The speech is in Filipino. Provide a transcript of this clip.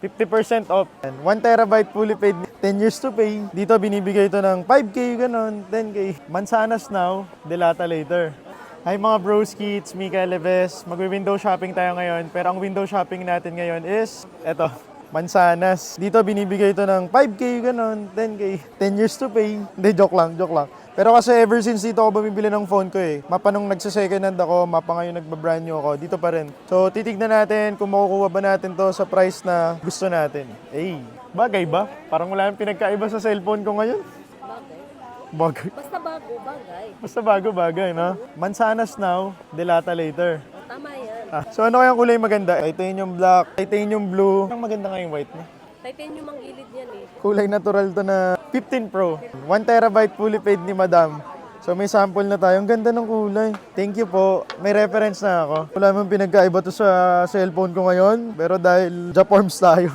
50% off. 1 terabyte fully paid, 10 years to pay. Dito binibigay ito ng 5K, ganon, 10K. Mansanas now, Delata later. Hi mga broski, it's Mika Leves. Magwi-window shopping tayo ngayon. Pero ang window shopping natin ngayon is, eto, Mansanas. Dito binibigay ito ng 5K, ganon, 10K. 10 years to pay. Hindi, joke lang, joke lang. Pero kasi ever since dito ako bumibili ng phone ko mapa nung nagsa-second hand ako, mapa ngayon nagba-brand new ako, dito pa rin. So titignan natin kung makukuha ba natin to sa price na gusto natin. Bagay ba? Parang wala nang pinagkaiba sa cellphone ko ngayon. Bagay. Basta bago, bagay. Basta bago bagay, no? Mansanas now, Delata later. Tama yan. So ano kayang kulay maganda? Titanium black, titanium blue. Ang maganda nga yung white niya. Titanium ang gilid yan eh. Kulay natural to na 15 Pro. 1 terabyte fully paid ni Madam. So may sample na tayo. Ang ganda ng kulay. Thank you po. May reference na ako. Wala mong pinagkaiba to sa cellphone ko ngayon. Pero dahil Japorms tayo.